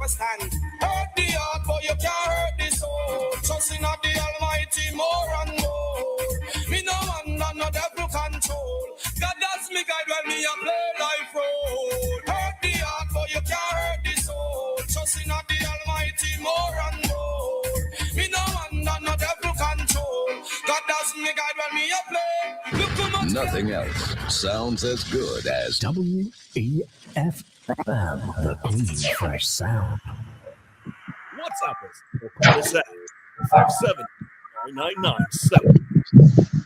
a stand. Hurt the heart, but you can't hurt the soul. Trusting in the Almighty more and more. Me no man, no devil control. God that's me guide when me a play life role. Hurt the heart, but you can't hurt the soul. Trusting in the Almighty more and more. Me no man, no devil control. God that's me guide when me a play. Look how much Nothing else sounds as good as WEFM, the clean, fresh sound. What's up? Call us at 579-997.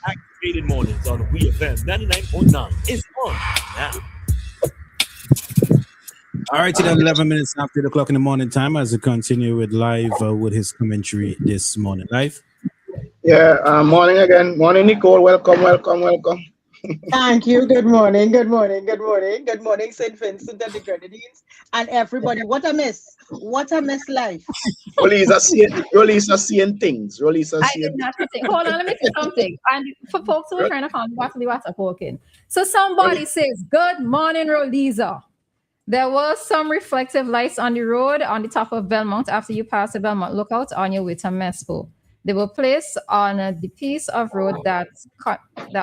Activated mornings on WEFM 99.9 is on now. All right, it's 11 minutes after the clock in the morning time as we continue with Lyf with his commentary this morning. Lyf? Yeah, morning again. Morning, Nicole. Welcome. Thank you. Good morning, St. Vincent and the Grenadines and everybody. What a miss, Lyf. Roleza seeing things. I did not think. Hold on, let me say something. And for folks who are trying to find what's working. So somebody says, "Good morning, Roleza. There was some reflective lights on the road on the top of Belmont after you passed the Belmont Lookout on your way to Mespo. They were placed on the piece of road that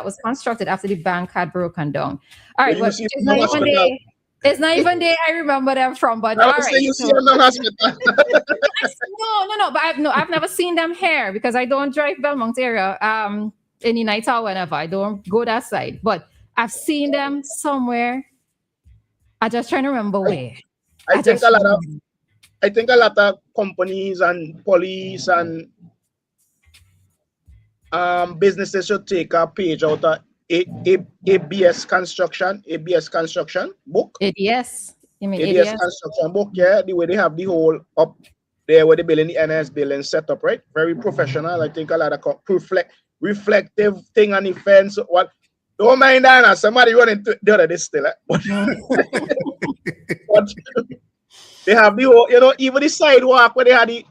was constructed after the bank had broken down." All right, but it's not even there I remember them from, but all right. No, but I've never seen them here because I don't drive Belmont area any night or whenever. I don't go that side, but I've seen them somewhere. I'm just trying to remember where. I think a lot of companies and police and businesses should take a page out of ABS construction book. ABS? You mean ABS construction book, yeah. The way they have the whole up there where the building, the NS building set up, right? Very professional. I think a lot of reflective thing on the fence. What? Don't mind that. Somebody running to the other day still. But they have the whole, even the sidewalk where they had the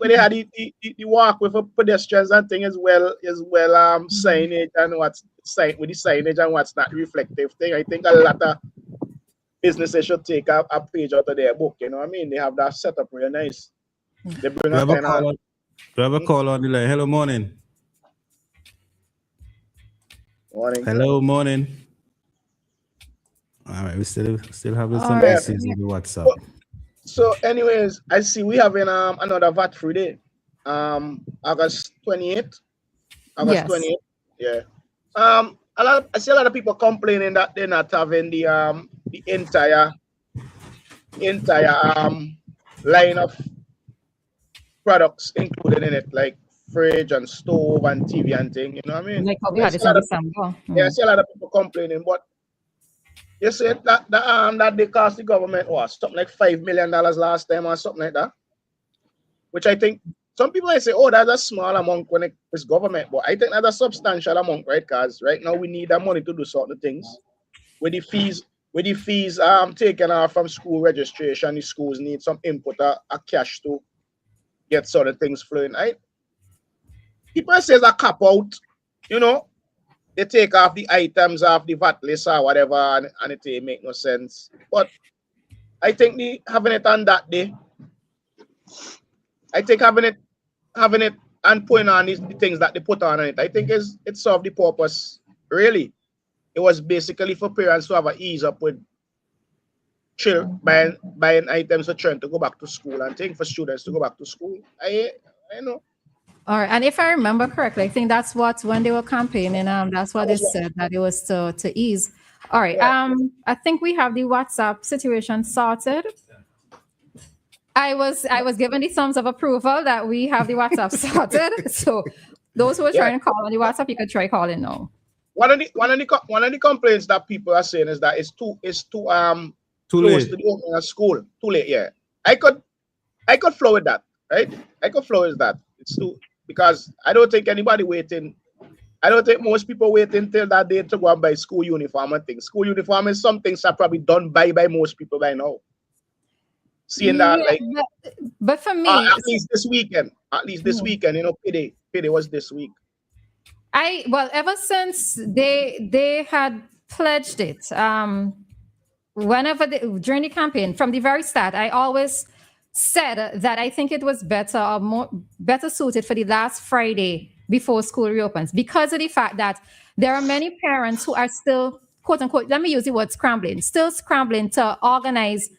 walk with pedestrians and thing as well signage and what's with the signage and what's not reflective thing. I think a lot of businesses should take a page out of their book. You know what I mean? They have that set up really nice. They bring a call on the line. Hello, morning. Morning. Hello, morning. All right, we still having some issues with the WhatsApp. So, anyways, I see we having another VAT free day. August 28th. August 28th. Yeah. I see a lot of people complaining that they're not having the entire line of products included in it, like fridge and stove and TV and thing. You know what I mean? Like how we had it in December. Yeah, I see a lot of people complaining, but you said that they cost the government something like $5 million last time or something like that. Which I think some people might say, oh, that's a small amount when it's government, but I think that's a substantial amount, right? Because right now we need that money to do certain things. With the fees taken off from school registration, the schools need some input or cash to get certain things flowing. People say it's a cop out, they take off the items off the VAT list or whatever, and it make no sense. But I think having it on that day, I think having it and putting on the things that they put on it, I think it served the purpose. Really, it was basically for parents to have an ease up with buying items for children to go back to school and thing for students to go back to school. I know. All right, and if I remember correctly, I think that's when they were campaigning. That's what they said, that it was to ease. All right. Yeah. I think we have the WhatsApp situation sorted. I was given the thumbs of approval that we have the WhatsApp sorted. So those who are trying to call on the WhatsApp, you can try calling now. One of the complaints that people are saying is that it's too close to the opening of school. Too late. Yeah, I could flow with that. Right. I could flow with that. It's too. Because I don't think anybody waiting. I don't think most people waiting till that day to go and buy school uniform and things. School uniform is some things that probably done by most people by now. Seeing that, but for me, at least this weekend, payday was this week. Ever since they had pledged it, whenever during the campaign from the very start, I always said that I think it was better or better suited for the last Friday before school reopens because of the fact that there are many parents who are still, quote unquote, let me use the word scrambling to organize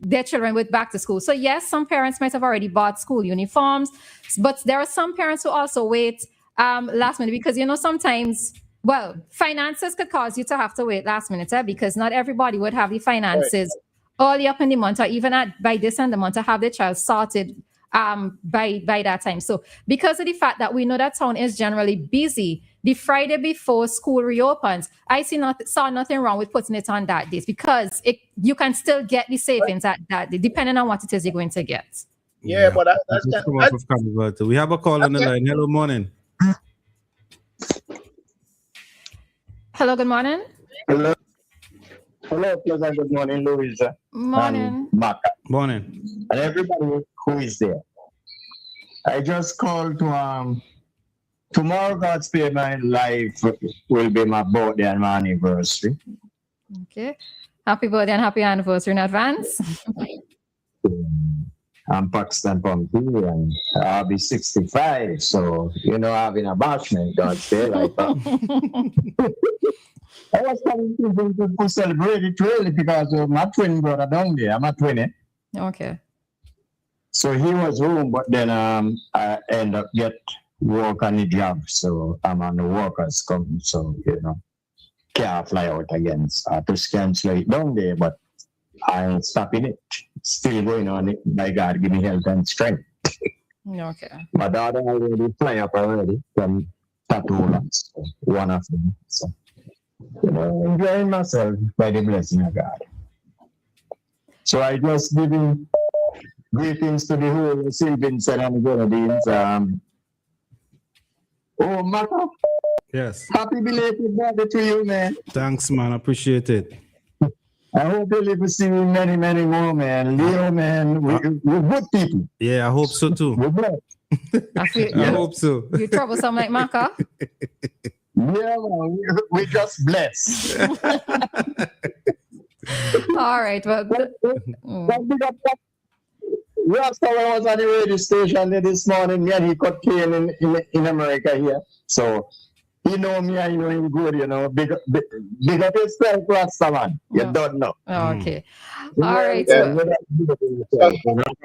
their children with back to school. So yes, some parents might have already bought school uniforms, but there are some parents who also wait last minute because, sometimes, well, finances could cause you to have to wait last minute because not everybody would have the finances early up in the month or even by this end of the month to have their child sorted by that time. So because of the fact that we know that town is generally busy, the Friday before school reopens, I saw nothing wrong with putting it on that day because you can still get the savings at that day, depending on what it is you're going to get. Yeah, but we have a call on the line. Hello, morning. Hello, good morning. Hello, pleasant good morning, Louisa. Morning. Maka. Morning. And everybody who is there. I just called to tomorrow, God's Spare My Life will be my birthday and my anniversary. Okay. Happy birthday and happy anniversary in advance. I'm Pakistan Pumpy and I'll be 65. So, having a bashment, God's Spare Life. I was coming to celebrate it really because of my twin brother down there. I'm a twin. Okay. So he was home, but then I end up get work on the job. So I'm on the workers come. So, can't fly out again. So I just cancel it down there, but I ain't stopping it. Still going on it. My God, give me health and strength. Okay. My daughter already fly up already from Tatoola. So one of them. So, enjoying myself by the blessing of God. So I just giving greetings to the whole St. Vincent and Grenadines. Maka. Yes. Happy belated birthday to you, man. Thanks, man. Appreciate it. I hope you live to see many, many more, man. Leo, man, we're good people. Yeah, I hope so too. We're blessed. I hope so. You troublesome like Maka? Yeah, man, we're just blessed. All right. Well, Last time I was on the radio station this morning, me and he got cane in America here. So he know me, I know him good, Big up yourself, Rasta man. You don't know. Okay. All right. Have a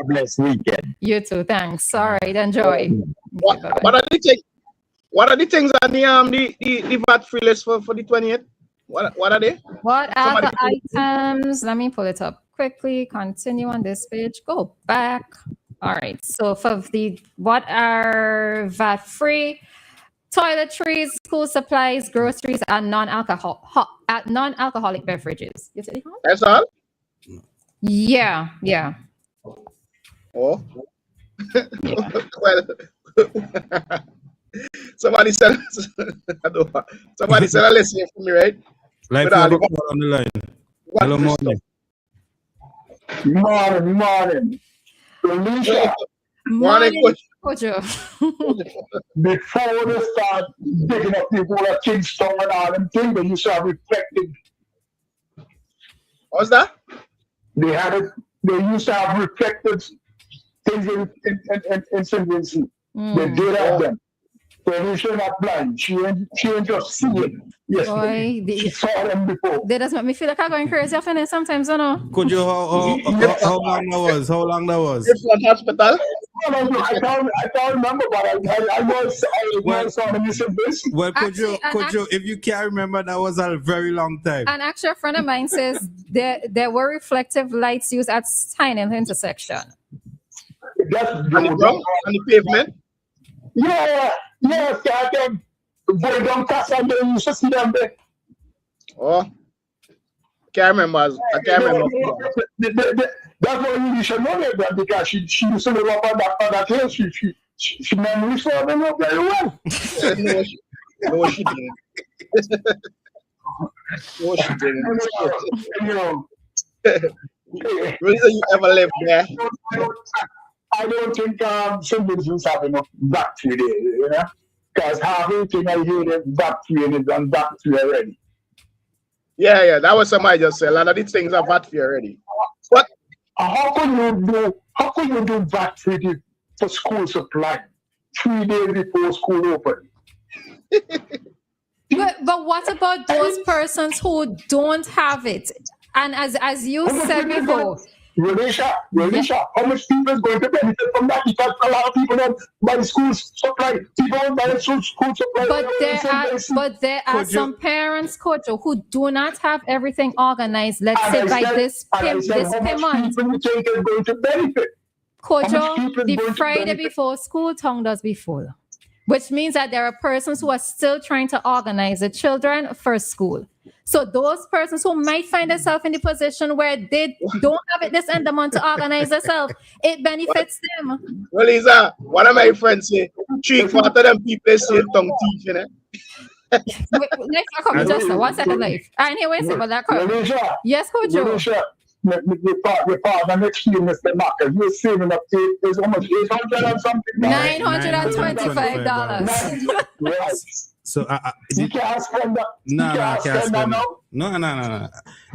blessed weekend. You too. Thanks. All right. Enjoy. What are the things on the VAT free list for the 20th? What are they? What are the items? Let me pull it up quickly. Continue on this page. Go back. All right. So for what are VAT free? Toiletries, school supplies, groceries, and non-alcoholic beverages. That's all? Yeah. Oh. Well, somebody said a lesson for me, right? Like on the line. Hello, morning. Morning. Morning, Kojo. Before they start digging up people at Kingston and all them things, they used to have reflected. What's that? They used to have reflected things in St. Vincent. They did have them. So we should not blind. She ain't just seeing. Yes, she saw them before. That does make me feel like I'm going crazy often sometimes, Could you how long that was? Different hospital. I can't remember, but I was on the mission basis. Well, could you, if you can't remember, that was a very long time. An actual friend of mine says there were reflective lights used at Steinhill intersection. On the pavement? Yeah, I can go down past and then you should see them there. Oh, can't remember. I can't remember. That's why you should know that because she used to live up on that hill. She memory for them very well. No, she didn't. No, she didn't. Really, you ever lived there? I don't think St. Vincent's have enough bacteria there, because half everything I hear is bacteria and bacteria already. Yeah, that was somebody just said. A lot of these things are VAT free already. What? How can you do you do VAT free for school supply 3 days before school open? But what about those persons who don't have it? And as you said before, Roleza, how much people is going to benefit from that? Because a lot of people don't buy school supply. People don't buy school supply. But there are some parents, Kojo, who do not have everything organized. Let's say by this month. People you think is going to benefit? Kojo, the Friday before school tongue does be full, which means that there are persons who are still trying to organize the children for school. So those persons who might find themselves in the position where they don't have it this end of the month to organize themselves, it benefits them. Well, Lisa, one of my friends say, 3/4 of them people say tongue teeth, you know? Life, I come just now. 1 second, Life. And here, wait a second, that come. Yes, Kojo. Your father experienced the Maka. You're saving up to it's almost 800 and something. $925. Right. So you can't spend that. No, I can't spend that. No.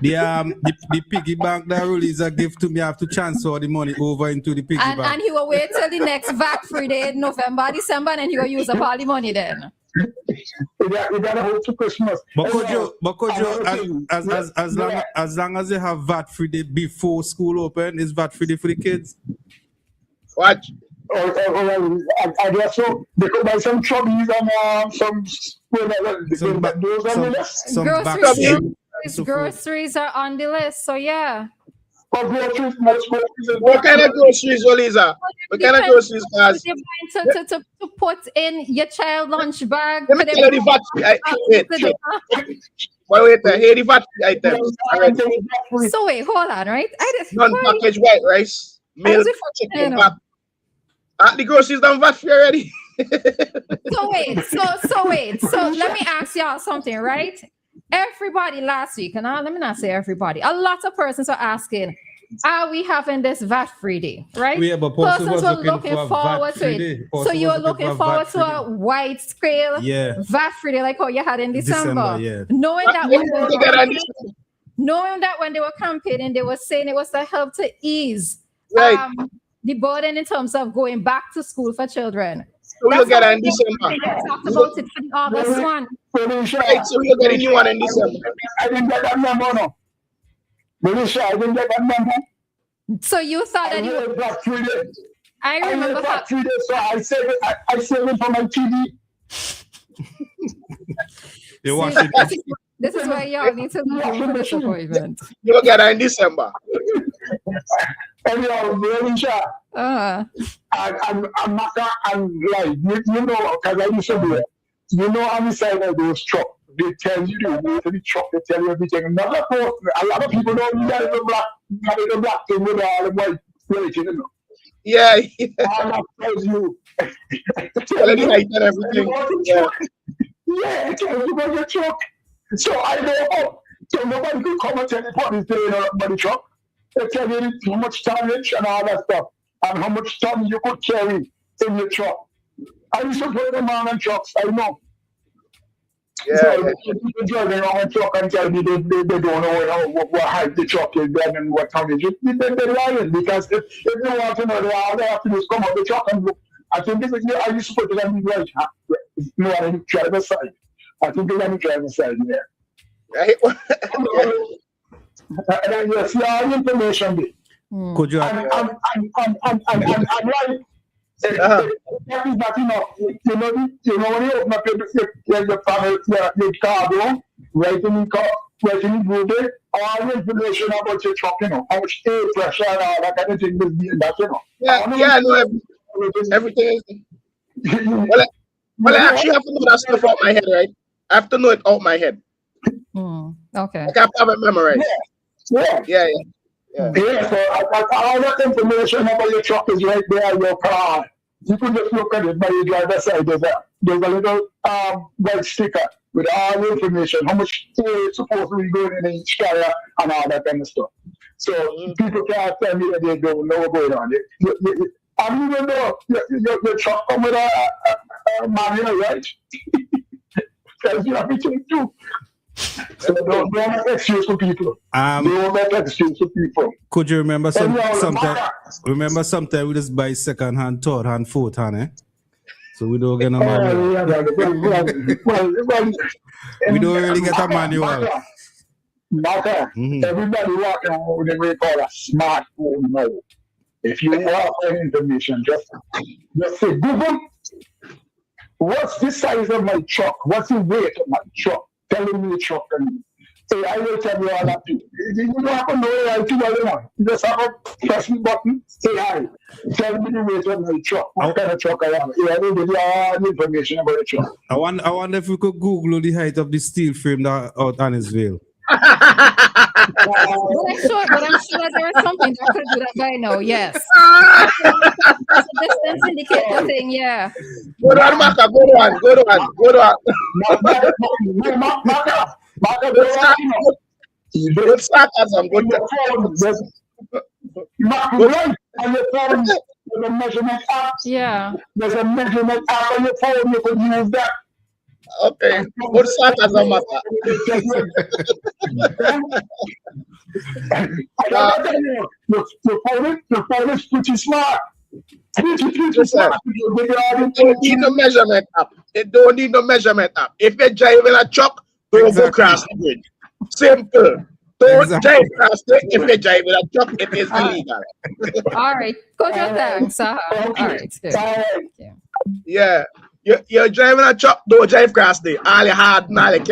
The piggy bank that Roleza give to me, I have to transfer the money over into the piggy bank. And he will wait till the next VAT free day, November, December, and he will use up all the money then. You gotta hold to Christmas. But Kojo, as long as they have VAT free day before school open, is VAT free day for the kids? What? I guess so. They could buy some chubbies and groceries are on the list, so yeah. What kind of groceries, Roleza? What kind of groceries, guys? To put in your child lunch bag. Let me tell you the VAT wait, here the VAT items. So wait, hold on, right? Non-packaged white rice, milk, chicken, pap. The groceries done VAT free already. So wait. So let me ask y'all something, right? Everybody last week, and let me not say everybody, a lot of persons are asking, are we having this VAT free day, right? Yeah, but persons were looking forward to it. So you were looking forward to a wide scale VAT free day like how you had in December. Knowing that when they were campaigning, they were saying it was to help to ease the burden in terms of going back to school for children. So we'll get it in December. Talked about it for the August one. Right, so we'll get a new one in December. I didn't get that number, no. Melissa, I didn't get that number. So you thought that you got 3 days. I remember got 3 days, so I saved it for my TV. You watch it. This is why y'all need to do this appointment. You'll get it in December. Anyhow, Melissa. I'm Maka and Lyf. You know, because I used to do it. You know, on the side of those trucks, they tell you the way to the truck, they tell you everything. A lot of people don't need that the black thing with all the white plate, you know. Yeah. All that tells you. Tell you height and everything. Yeah, it tells you about your truck. So I know, so nobody could come and tell you what is doing about the truck. They tell you how much tonnage and all that stuff, and how much ton you could carry in your truck. I used to put them on trucks, I know. Yeah. So people driving around a truck and tell me they don't know what height the truck is then and what tonnage. They're lying, because if they want to know, all they have to do is come out the truck and look. I think this is, I used to put it on the right, no, on the driver's side. I think it's on the driver's side, yeah. Right. And then you see all the information there. Could you? I'm right. That is not enough. You know when you open up your car door, writing in Google, all the information about your truck, you know, how much air pressure and all that kind of thing will be in that, you know. Yeah, I know everything. Well, I actually have to know that stuff out my head, right? I have to know it out my head. Okay. I can't have it memorized. Yeah. So all that information about your truck is right there in your car. You can just look at it by your driver's side. There's a little white sticker with all the information, how much air is supposed to be going in each carrier and all that kind of stuff. So people can't tell me that they don't know what's going on. I don't even know your truck come with a manual, right? Tells you everything too. So don't make excuse for people. Don't make excuse for people. Could you remember Anyhow, sometime? Remember sometime we just buy second hand, third hand, fourth hand, eh? So we don't get no manual. We don't really get a manual. Maka, everybody walking around with what we call a smartphone now. If you want any information, just say, Google, what's the size of my truck? What's the weight of my truck? Tell me the truck. And say, I will tell you all that. You don't have to know anything all along. You just have a press the button, say hi. Tell me the weight of my truck. What kind of truck I am. I will give you all the information about the truck. I wonder if we could Google the height of the steel frame that out on his veil. But I'm sure there is something that could do that by now, yes. That's a distance indicator thing, yeah. Good one, Maka, good one. Maka, good sarcasm, good. On your phone, there's a measurement app. Yeah. There's a measurement app on your phone. You can use that. Okay, good sarcasm, Maka. The phone is pretty smart. Pretty smart. It don't need no measurement app. It don't need no measurement app. If you're driving a truck, don't go cross the bridge. Simple. Don't drive cross it. If you're driving a truck, it is illegal. All right. Go to thanks. All right. Yeah. You're driving a truck, don't drive cross there. All you hard now, like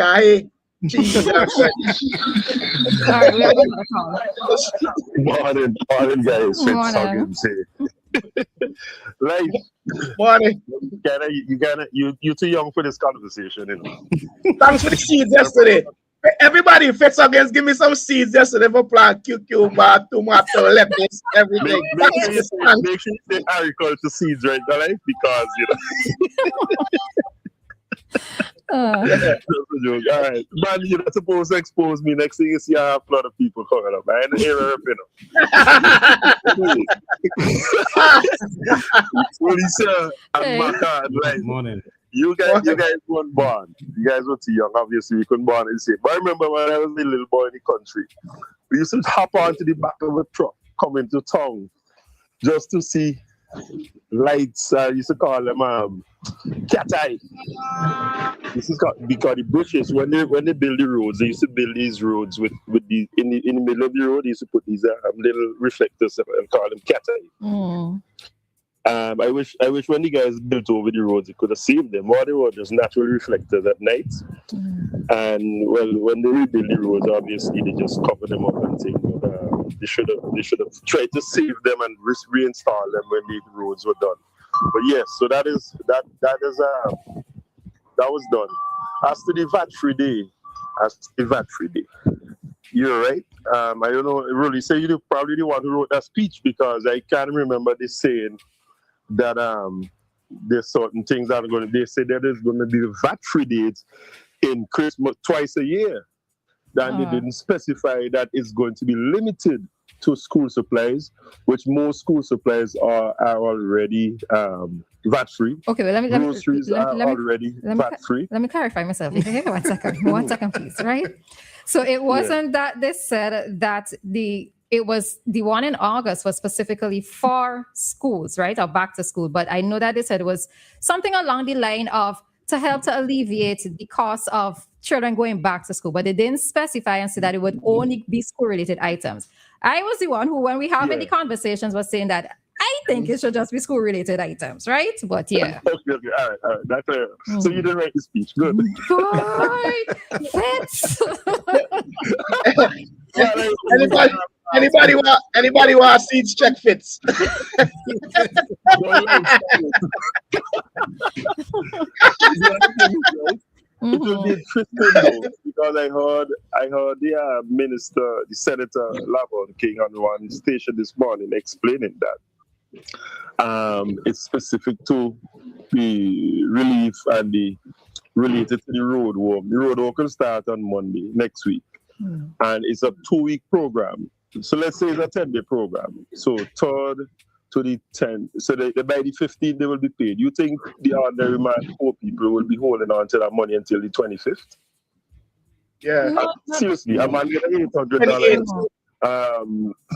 Jesus Christ. All right, we have another call. Morning, guys. Like, morning. You're too young for this conversation. You know? Thanks for the seeds yesterday. Everybody, Fitz against, give me some seeds yesterday for plant cucumber, tomato, lettuce, everything. Make sure you say agriculture seeds right now, right? Because, you know. That's a joke. All right. Man, you're not supposed to expose me. Next thing you see, I have a lot of people coming up. I ain't here, you know. Lisa and Maka, right? Morning. You guys weren't born. You guys were too young. Obviously, we couldn't born in the same. But I remember when I was a little boy in the country, we used to hop onto the back of a truck, come into town, just to see lights. I used to call them cat eye. This is because the British, when they build the roads, they used to build these roads with the in the middle of the road. They used to put these little reflectors and call them cat eye. I wish when the guys built over the roads, you could have seen them. Or they were just naturally reflected at night. And well, when they rebuild the roads, obviously they just cover them up and things. They should have tried to save them and reinstall them when the roads were done. But yes, so that was done. As to the VAT-free day, you're right. I don't know, really say you're probably the one who wrote that speech, because I can't remember this saying that there's certain things that are going to, they say that there's going to be VAT-free dates in Christmas twice a year. Then they didn't specify that it's going to be limited to school supplies, which most school supplies are already VAT-free. Okay, well, groceries are already VAT-free. Let me clarify myself. Okay, 1 second. 1 second, please. Right? So it wasn't that they said that it was the one in August was specifically for schools, right? Or back to school. But I know that they said it was something along the line of to help to alleviate the cost of children going back to school. But they didn't specify and say that it would only be school-related items. I was the one who, when we have any conversations, was saying that I think it should just be school-related items, right? But yeah. Okay. All right. That's fair. So you didn't write the speech. Good. Anybody want seeds check Fitz? It will be interesting though, because I heard the minister, the Senator Lavon King on one station this morning explaining that it's specific to the relief and the related to the road work. The road work will start on Monday next week, and it's a 2-week program. So let's say it's a 10-day program. So 3rd to the 10th. So by the 15th, they will be paid. You think the ordinary man, poor people, will be holding on to that money until the 25th? Yeah. Seriously, a man get $800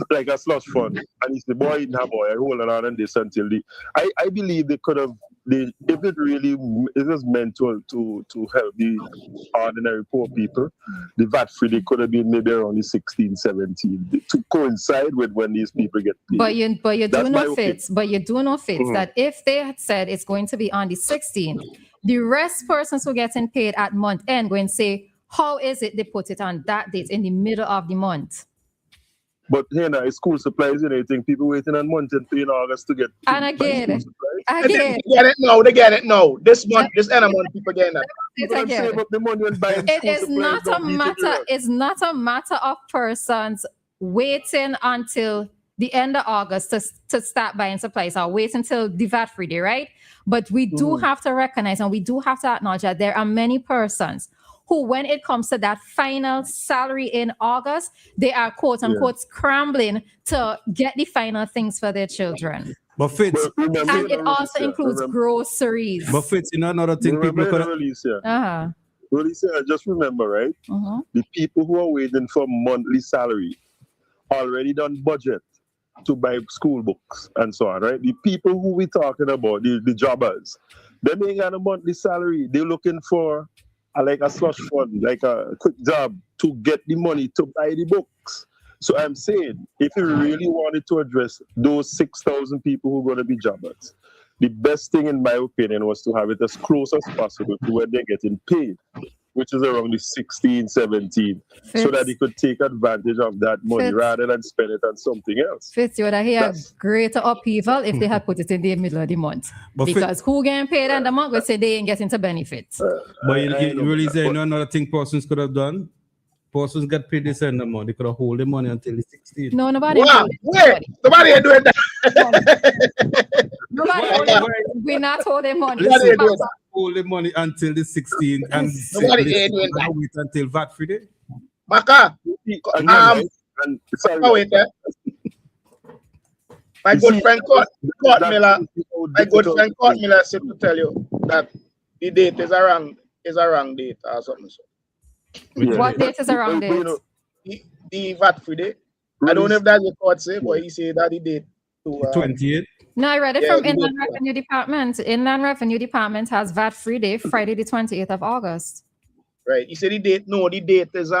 like a slush fund, and he's the boy in her boy, I hold on and this until the. I believe they could have. If it really it was meant to help the ordinary poor people, the VAT free they could have been maybe around the 16, 17 to coincide with when these people get paid. But you do know Fitz that if they had said it's going to be on the 16th, the rest persons who are getting paid at month end going to say, how is it they put it on that date in the middle of the month? But here now, it's school supplies, and I think people waiting on month and pay in August to get. And again, they get it now. They get it now. This month, this end of month, people getting that. It is not a matter. It's not a matter of persons waiting until the end of August to start buying supplies or wait until the VAT free day, right? But we do have to recognize and we do have to acknowledge that there are many persons who, when it comes to that final salary in August, they are quote unquote scrambling to get the final things for their children. But Fitz, and it also includes groceries. But Fitz, you know another thing people could. Roleza, just remember, right? The people who are waiting for monthly salary already done budget to buy school books and so on, right? The people who we talking about, the jobbers, they ain't got a monthly salary. They're looking for like a slush fund, like a quick job to get the money to buy the books. So I'm saying, if you really wanted to address those 6,000 people who are going to be jobbers, the best thing, in my opinion, was to have it as close as possible to when they're getting paid, which is around the 16, 17, so that they could take advantage of that money rather than spend it on something else. Fitz, you would have had greater upheaval if they had put it in the middle of the month. Because who getting paid in the month would say they ain't getting to benefits. But you really say, another thing persons could have done? Persons got paid this end of the month. They could have hold the money until the 16th. No, nobody. Nobody ain't doing that. We're not holding money. Hold the money until the 16th and nobody ain't doing that. Wait until VAT free day. Maka, wait there. My good friend Court Miller said to tell you that the date is a wrong date or something. What date is a wrong date? The VAT free day. I don't know if that's what Court say, but he said that the date to 28th. No, I read it from Inland Revenue Department. Inland Revenue Department has VAT free day Friday the 28th of August. Right. He said the date. No, the date is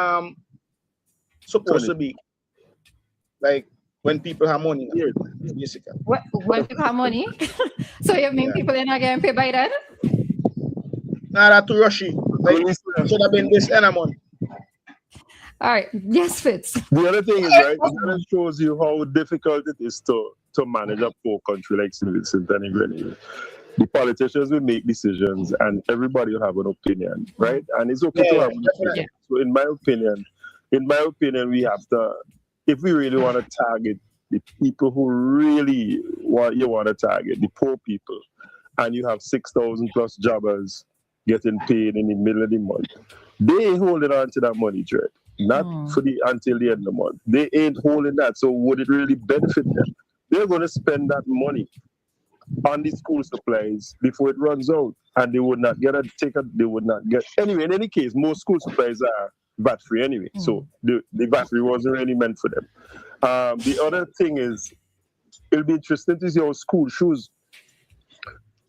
supposed to be like when people have money. Basically. When people have money? So you mean people are not getting paid by then? Nah, that's too rushy. Like, it should have been this end of month. All right. Yes, Fitz. The other thing is, right, it shows you how difficult it is to manage a poor country like St. Vincent and Grenada. The politicians will make decisions and everybody will have an opinion, right? And it's okay to have an opinion. So in my opinion, we have to, if we really want to target the people who really want to target, the poor people, and you have 6,000 plus jobbers getting paid in the middle of the month, they ain't holding on to that money, Dread. Not until the end of the month. They ain't holding that. So would it really benefit them? They're going to spend that money on the school supplies before it runs out, and they would not get they would not get anyway. In any case, most school supplies are VAT free anyway, so the VAT free wasn't really meant for them. The other thing is, it'll be interesting to see how school shoes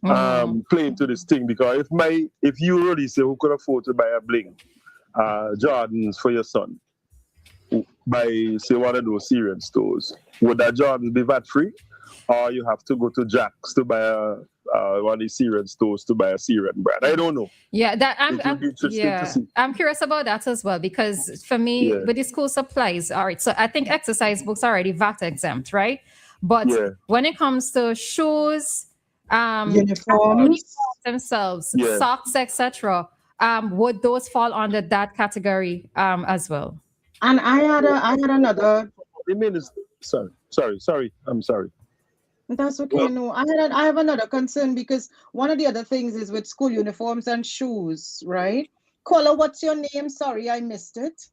play into this thing, because if you really say who could afford to buy a bling Jordans for your son by say one of those Syrian stores, would that Jordans be VAT free? Or you have to go to Jack's to buy one of the Syrian stores to buy a Syrian brand. I don't know. Yeah, I'm curious about that as well, because for me, with the school supplies, all right, so I think exercise books are already VAT exempt, right? But when it comes to shoes, uniforms themselves, socks, etc., would those fall under that category as well? And I had another. Sorry. I'm sorry. That's okay. Well, no, I have another concern, because one of the other things is with school uniforms and shoes, right? Caller, what's your name? Sorry, I missed it.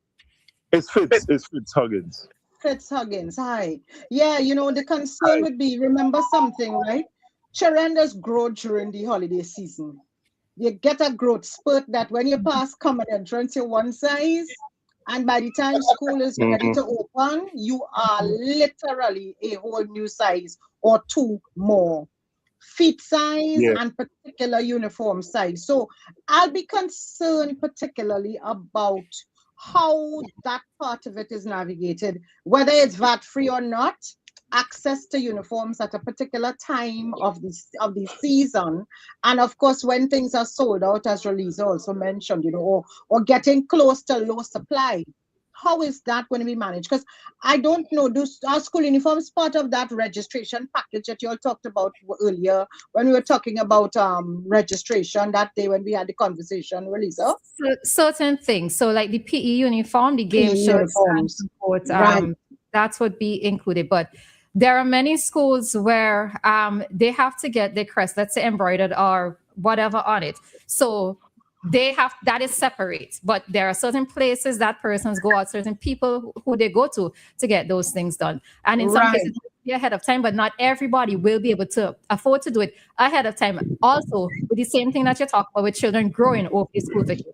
It's Fitz Huggins. Fitz Huggins, hi. Yeah, the concern would be, remember something, right? Charandas grow during the holiday season. you get a growth spurt that when you pass common entrance, you're one size. And by the time school is ready to open, you are literally a whole new size or two more. Feet size and particular uniform size. So I'll be concerned particularly about how that part of it is navigated, whether it's VAT-free or not. Access to uniforms at a particular time of the season, and of course when things are sold out, as Roleza also mentioned, or getting close to low supply. How is that going to be managed? Because I don't know, are school uniforms part of that registration package that you all talked about earlier when we were talking about registration that day when we had the conversation, Roleza? Certain things. So like the PE uniform, the game shirts, and support, that would be included. But there are many schools where they have to get their crest, let's say embroidered or whatever on it. So they have, that is separate. But there are certain places that persons go out, certain people who they go to get those things done. And in some cases, be ahead of time, but not everybody will be able to afford to do it ahead of time. Also, with the same thing that you talk about with children growing over the school vacation.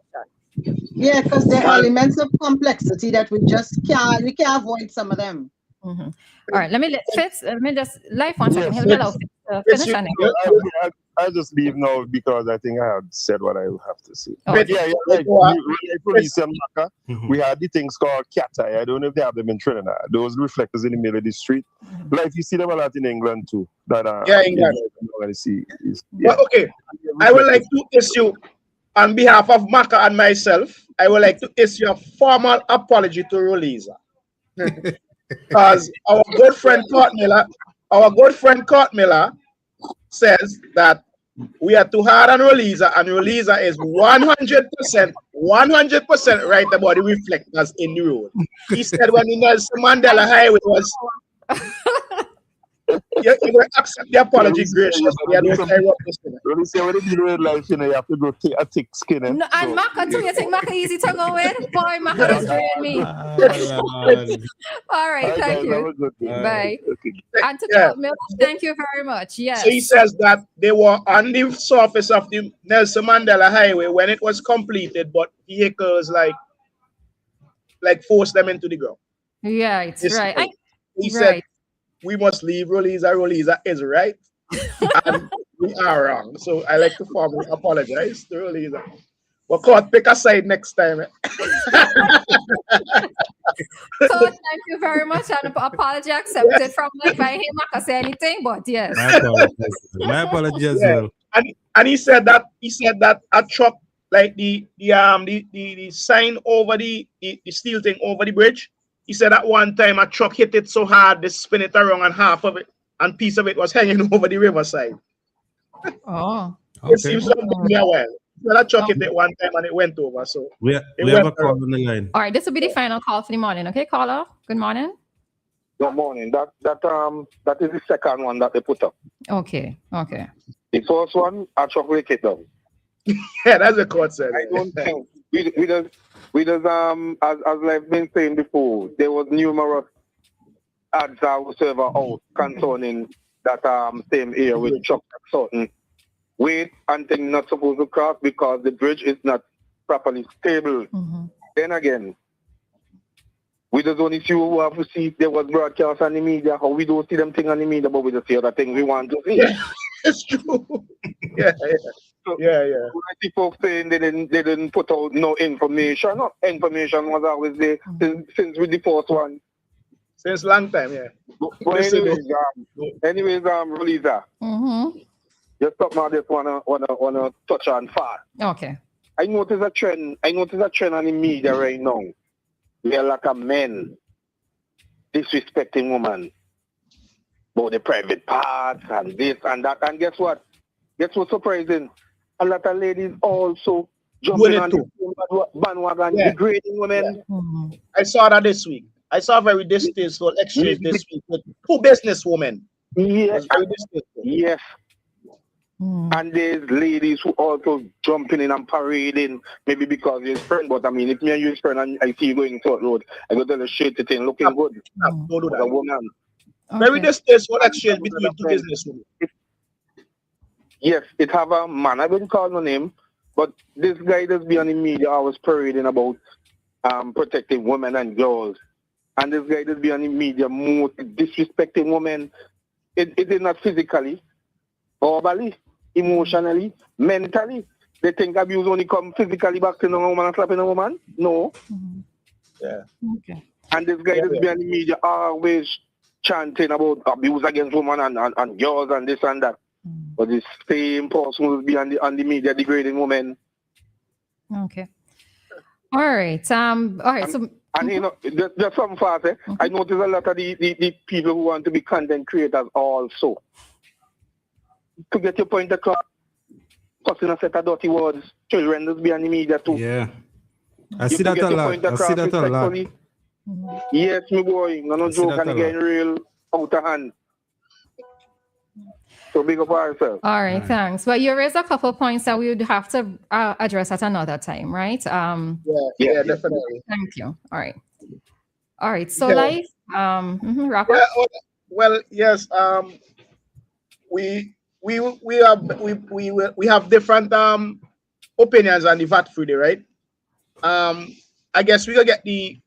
Yeah, because there are elements of complexity that we can't avoid some of them. All right, let me just Lyf 1 second. He'll allow finish on it. I'll just leave now because I think I have said what I have to say. Oh. But police and Maka, we had the things called cat eye. I don't know if they have them in Trinidad. Those reflectors in the middle of the street. Like you see them a lot in England too. England. But okay, I would like to issue, on behalf of Maka and myself, I would like to issue a formal apology to Roleza. Because our good friend Court Miller says that we are too hard on Roleza, and Roleza is 100% right about the reflectors in the road. He said when the Nelson Mandela Highway was you will accept the apology graciously. When you say what you do in life, you have to go take a thick skin. No, and Maka too, you think Maka easy to go with? Boy, Maka is doing me. All right, thank you. Bye. And to Court Miller, thank you very much. Yes. So he says that they were on the surface of the Nelson Mandela Highway when it was completed, but vehicles like forced them into the ground. Yeah, it's right. He said we must leave Roleza. Roleza is right, and we are wrong. So I like to formally apologize to Roleza. But Court, pick a side next time. Court, thank you very much, and apology accepted from Lyf. I hear Maka say anything, but yes. My apology as well. And he said that a truck, like the sign over the steel thing over the bridge. He said at one time a truck hit it so hard they spin it around, and half of it and piece of it was hanging over the riverside. Oh, okay. It seems to have been there a while. So that truck hit it one time and it went over. So we have a call on the line. All right, this will be the final call for the morning. Okay, caller. Good morning. Good morning. That is the second one that they put up. Okay. The first one, a truck break it down. Yeah, that's what Court said. I don't think we just as I've been saying before, there was numerous ads that was server out concerning that same area with truck certain weight and things not supposed to cross because the bridge is not properly stable. Then again, we just only see who have to see there was broadcast on the media, how we don't see them thing on the media, but we just see other things we want to see. Yeah, it's true. Yeah. Yeah. When I see folks saying they didn't put out no information. No information was always there since with the first one. Since long time, yeah. But anyways, Roleza. Just something I just wanna touch on fast. Okay. I notice a trend on the media right now. Where like a men disrespecting women about the private parts and this and that. And guess what? Guess what's surprising? A lot of ladies also jumping on the bandwagon, degrading women. I saw that this week. I saw a very distasteful exchange this week with two businesswomen. Yes. Yes. And there's ladies who also jumping in and parading, maybe because you're his friend, but I mean, if me and you his friend and I see you going to the road, I go tell the shit thing looking good. Don't do that. A woman. Okay. Very distasteful exchange between two businesswomen. Yes, it have a man. I wouldn't call no name, But this guy that's be on the media always parading about protecting women and girls. And this guy that's be on the media more disrespecting women. It is not physically, verbally, emotionally, mentally. They think abuse only come physically back to a woman and slapping a woman. No. Yeah. Okay. And this guy that's be on the media always chanting about abuse against women and girls and this and that. But this same person will be on the media degrading women. Okay. All right. All right. So, and you know, there's some fast. I notice a lot of the people who want to be content creators also. To get your point across, cussing a set of dirty words, children just be on the media too. Yeah. I see that a lot. I see that a lot. Yes, my boy. No joke, and getting real out of hand. So big up ourselves. All right, thanks. Well, you raised a couple points that we would have to address at another time, right? Yeah, definitely. Thank you. All right. So, Lyf, wrap up. Yeah, well, yes. We have different opinions on the VAT free day, right? I guess we will get the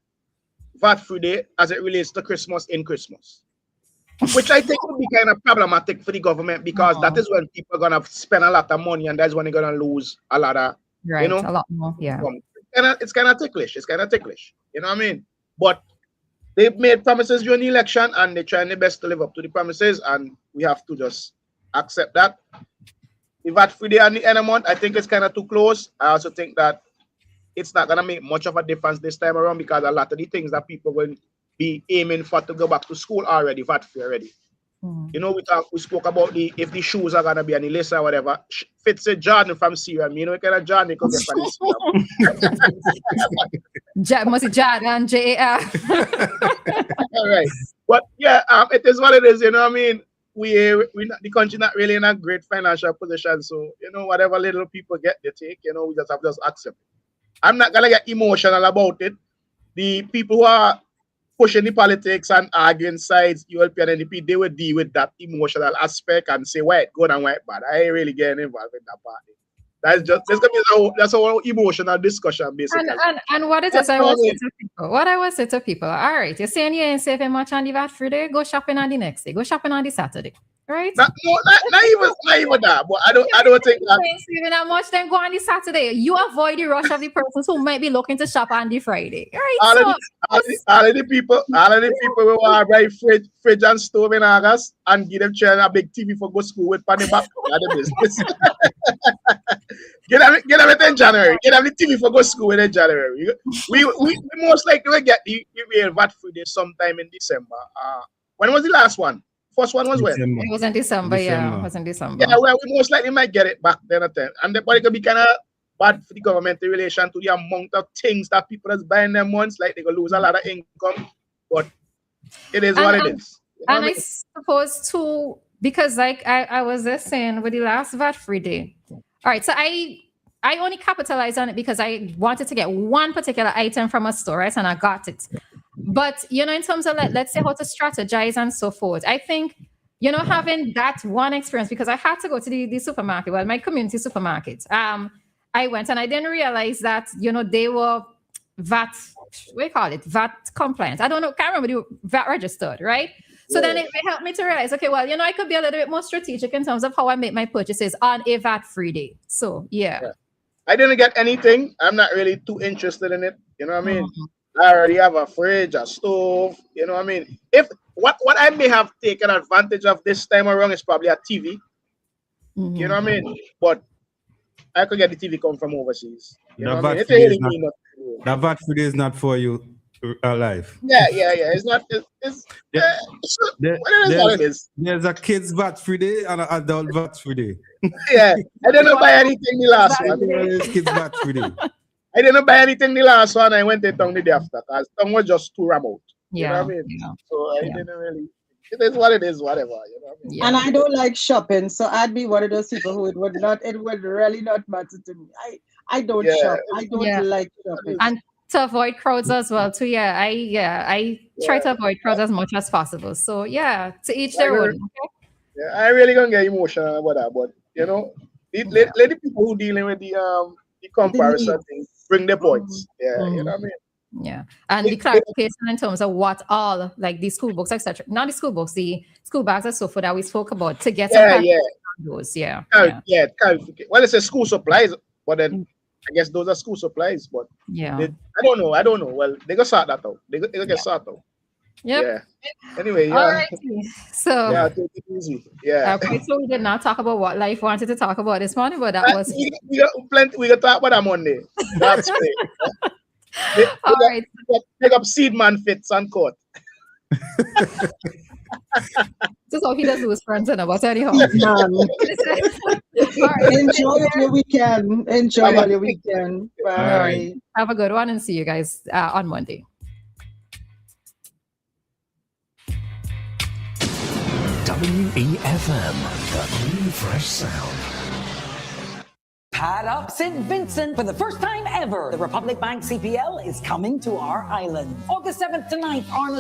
VAT free day as it relates to Christmas in Christmas, which I think would be kind of problematic for the government because that is when people are gonna spend a lot of money and that's when they're gonna lose a lot of, right, you know, a lot more. Yeah. It's kind of ticklish. You know what I mean? But they've made promises during the election and they're trying their best to live up to the promises, and we have to just accept that. The VAT free day at the end of the month, I think it's kind of too close. I also think that it's not gonna make much of a difference this time around because a lot of the things that people will be aiming for to go back to school already VAT free already. You know, we spoke about if the shoes are gonna be on the list or whatever. Fits a Jordan from Syria. You know what kind of Jordan they could get from this. Must be Jordan, JAR. All right, but yeah, it is what it is. You know what I mean? The country not really in a great financial position, so you know whatever little people get, they take. You know, we just have to accept it. I'm not gonna get emotional about it. The people who are pushing the politics and arguing sides, ULP and NDP, they will deal with that emotional aspect and say white good and white bad. I ain't really getting involved in that party. That's a whole emotional discussion basically. And what it is I will say to people. What I will say to people, all right, you're saying you ain't saving much on the VAT free day, go shopping on the next day, go shopping on the Saturday. Right? Not even that, but I don't think that. Saving that much, then go on the Saturday. You avoid the rush of the persons who might be looking to shop on the Friday. Right? All of the people who are buy fridge and stove in August and give them children a big TV for go school with panny back. Business. Get them it in January. Get them the TV for go school in January. We most likely will get the VAT free day sometime in December. When was the last one? First one was December. when? It was in December, yeah. It was in December. Yeah, well, we most likely might get it back then at 10. And but it could be kind of bad for the government in relation to the amount of things that people is buying them once, like they gonna lose a lot of income. But it is what it is. You know and I suppose too, because like I was just saying with the last VAT free day. All right, so I only capitalized on it because I wanted to get one particular item from a store, right? And I got it. But, you know, in terms of, let's say, how to strategize and so forth, I think, you know, having that one experience, because I had to go to the supermarket, well, my community supermarket. I went and I didn't realize that, you know, they were VAT, what do you call it? VAT compliant. I don't know, can't remember, they were VAT registered, right? So then it helped me to realize, okay, well, you know, I could be a little bit more strategic in terms of how I make my purchases on a VAT-free day. So, yeah. I didn't get anything. I'm not really too interested in it. You know what I mean? I already have a fridge, a stove. You know what I mean? If what I may have taken advantage of this time around is probably a TV. You know what I mean? But I could get the TV come from overseas. You know what I mean? That VAT free day is not for you. Alive. Yeah. It's not. It's what it is. There's a kids VAT free day and an adult VAT free day. Yeah, I didn't buy anything the last one. Kids VAT free day. I didn't buy anything the last one. I went to tongue the day after because tongue was just too remote. You know what I mean? Yeah. So I didn't really. It is what it is. Whatever. You know what I mean? And I don't like shopping, so I'd be one of those people who it would really not matter to me. I don't shop. I don't like shopping. And to avoid crowds as well too. I try to avoid crowds as much as possible. So to each their own. Okay? Yeah, I really gonna get emotional about that, but you know, Let the people who dealing with the comparison thing bring their points. Yeah, you know what I mean? Yeah, and the clarification in terms of what all like the school books, etc. Not the school books, the school bags and so forth that we spoke about to get some clarification on those. Clarification. Well, it's a school supplies, but then I guess those are school supplies. But I don't know. Well, they go sort that out. They go get sort out. Yep. Yeah. Anyway, All right. So take it easy. Yeah. So we did not talk about what Lyf wanted to talk about this morning, but that was we got plenty. We got talk about that Monday. That's great. All right. Pick up Seedman fits and court. Just how he does lose friends and about anyhow. Enjoy your weekend. Enjoy your weekend. Bye. All right. Have a good one and see you guys on Monday. WEFM, the clean, fresh sound. Pad up St. Vincent. For the first time ever, the Republic Bank CPL is coming to our island. August 7th to 9th, Arnold